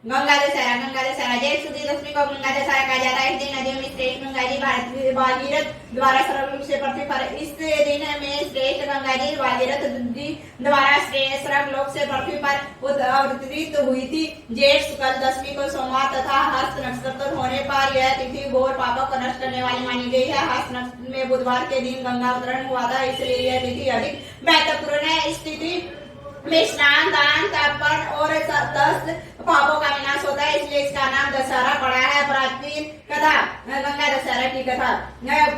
गंगा दशहरा जेठ शुक्ल दशमी को गंगा दशहरा कहा जाता है। इस दिन नदियों में श्रेष्ठ गंगा जी भागीरथ द्वारा सर्व रूप से पृथ्वी पर इस दिन में श्रेष्ठ गंगा जी भागीरथ जी द्वारा सर्व लोक से पृथ्वी पर अवतरित हुई थी। जेठ शुक्ल दशमी को सोमवार तथा हस्त नक्षत्र होने पर यह तिथि घोर पापों को नष्ट करने वाली मानी गई है। हस्त नक्षत्र में बुधवार के दिन गंगा अवतरण हुआ था, इसलिए यह तिथि अधिक महत्वपूर्ण है। इस तिथि में स्नान दान तर्पण और 10 पापों का विनाश होता है, इसलिए इसका नाम दशहरा पड़ा है। प्राचीन कथा गंगा दशहरा की कथा।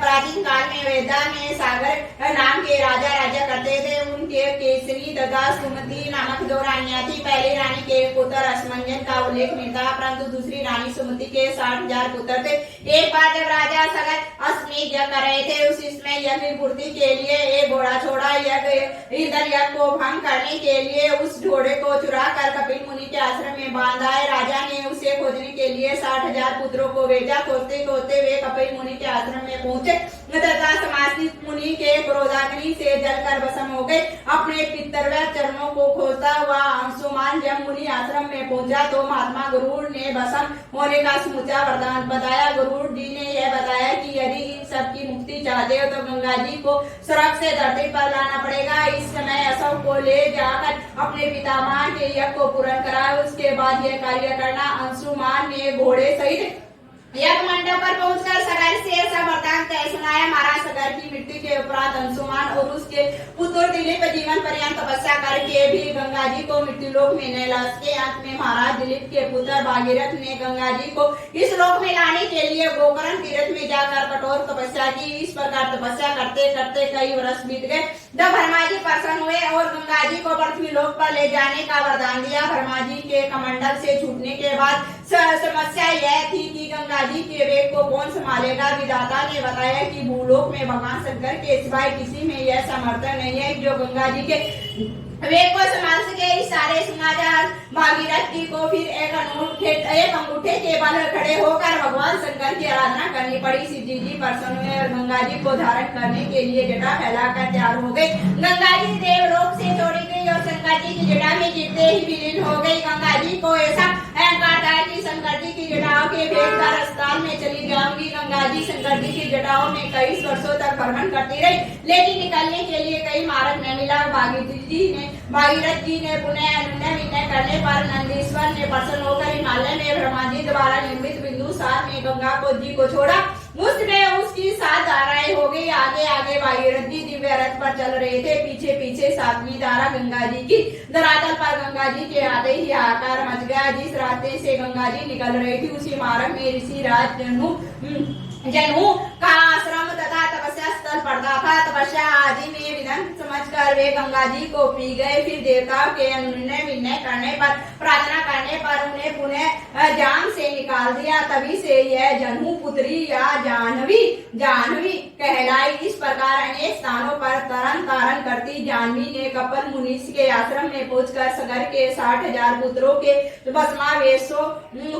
प्राचीन काल में वेदा में सागर नाम के राजा करते थे। उनके केसरी तथा सुमति नामक 2 रानियां थी। पहली रानी के पुत्र असमंजन का उल्लेख मिलता है, परंतु दूसरी रानी सुमति के 60,000 पुत्र थे। एक बार जब राजा सगर अश्वमेध यज्ञ कर रहे थे, उस समय यज्ञ पूर्ति के लिए एक घोड़ा छोड़ा। यज्ञ को भंग करने के लिए उस घोड़े को चुरा कर कपिल मुनि के आश्रम में बांधा है। राजा ने उसे खोजने के लिए 60,000 पुत्रों को भेजा। खोजते खोजते वे कपिल मुनि के आश्रम में पहुंचे तथा समाश्रित मुनि के क्रोधाग्नि से जलकर भस्म हो गए। अपने पितरव्य चरणों को खोजता हुआ अंशुमान जब मुनि आश्रम में पहुंचा तो महात्मा गरुड़ ने भस्म होने का समूचा वरदान बताया। गरुड़ जी ने यह बताया कि यदि इन सब की मुक्ति चाहते हो तो गंगा जी को स्वर्ग से धरती पर लाना पड़ेगा। इस समय अशोक को ले जाकर अपने पितामह के यज्ञ को पूर्ण कराया, उसके बाद यह कार्य करना। अंशुमान ने घोड़े सहित यज्ञ मंडप पर पहुंचकर सगर से ऐसा वरदान कह सुनाया। महाराज सगर की मृत्यु के उपरांत अंशुमान और उसके पुत्र दिलीप जीवन पर्यंत तपस्या करके भी गंगा जी को मृत्यु लोक में न ला सके। अंत में महाराज दिलीप के पुत्र भागीरथ ने गंगा जी को इस लोक में लाने के लिए गोकर्ण तीर्थ में जाकर कठोर तपस्या की। इस प्रकार तपस्या करते करते कई वर्ष बीत गए। जब ब्रह्मा जी प्रसन्न हुए और गंगा जी को पृथ्वी लोक पर ले जाने का वरदान दिया। ब्रह्मा जी के कमंडल से छूटने के बाद समस्या यह थी कि गंगा जी के वेग को कौन संभालेगा। विधाता ने बताया कि भूलोक में भगवान शंकर के सिवाय किसी में यह सामर्थ्य नहीं है जो गंगा जी के वेग को संभाल सके। इशारे समाचार भागीरथ जी को फिर एक अंगूठे के बल खड़े होकर भगवान शंकर की आराधना करनी पड़ी। शिव जी प्रसन्न हुए और गंगा जी को धारण करने के लिए जटा फैलाकर तैयार हो गई। गंगा जी देवलोक से छोड़ी गई और शंकर जी की जटा में गिरते ही विलीन हो गई। गंगा जी को ऐसा अहंकार था कि शंकर जी की जटाओं के भेददार स्थान में चली जाऊंगी। गंगा जी शंकर जी की जटाओं में कई वर्षों तक भ्रमण करती रही, लेकिन निकलने के लिए कई मार्ग न मिला। भागीरथ जी ने पुनः अनुनय विनय करने पर नंदीश्वर ने प्रसन्न होकर हिमालय में ब्रह्मा जी द्वारा निर्मित बिंदु सार में गंगा को जी को छोड़ा। उसमें उसकी 7 धाराएं हो गई। आगे आगे भागीरथ जी दिव्य रथ पर चल रहे थे, पीछे पीछे 7वीं धारा गंगा जी की। धरातल पर गंगा जी के आते ही हाहाकार मच गया। जिस रास्ते से गंगा जी निकल रही थी उसी मार्ग में ऋषि राज जनु का आश्रम तथा तपस्या स्थल पड़ता था। तपस्या आदि में विघ्न समझकर वे गंगा जी को पी गए। फिर देवताओं के अनुनय विनय करने पर प्रार्थना करने पर उन्हें पुनः जाम से निकाल दिया। तभी से यह जन्मू पुत्री या जानवी कहलाई। इस प्रकार अनेक स्थानों पर तरन तारण करती जानवी ने कपिल मुनि के आश्रम में पहुंचकर सगर के 60,000 पुत्रों के भस्मावेशों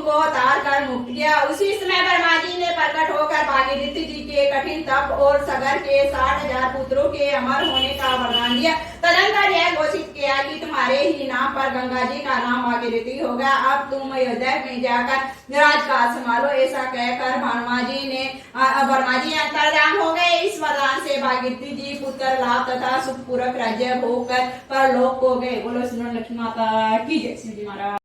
को तार कर मुक्त किया। उसी समय ब्रह्मा जी ने प्रकट होकर भागीरथ जी के कठिन तप और सगर के 60,000 पुत्रों के अमर होने का वरदान दिया। तदंतर यह घोषित किया कि तुम्हारे ही नाम पर गंगा जी का नाम भागीरथी होगा। अब तुम अयोध्या में जाकर राजकाज संभालो। ऐसा कहकर ब्रह्मा जी अंतर्धान हो गए। इस वरदान से भागीरथी जी पुत्र लाभ तथा सुखपूर्वक राज्य भोग कर परलोक हो गए। बोलो श्री लक्ष्मी माता की जय। शिव जी महाराज।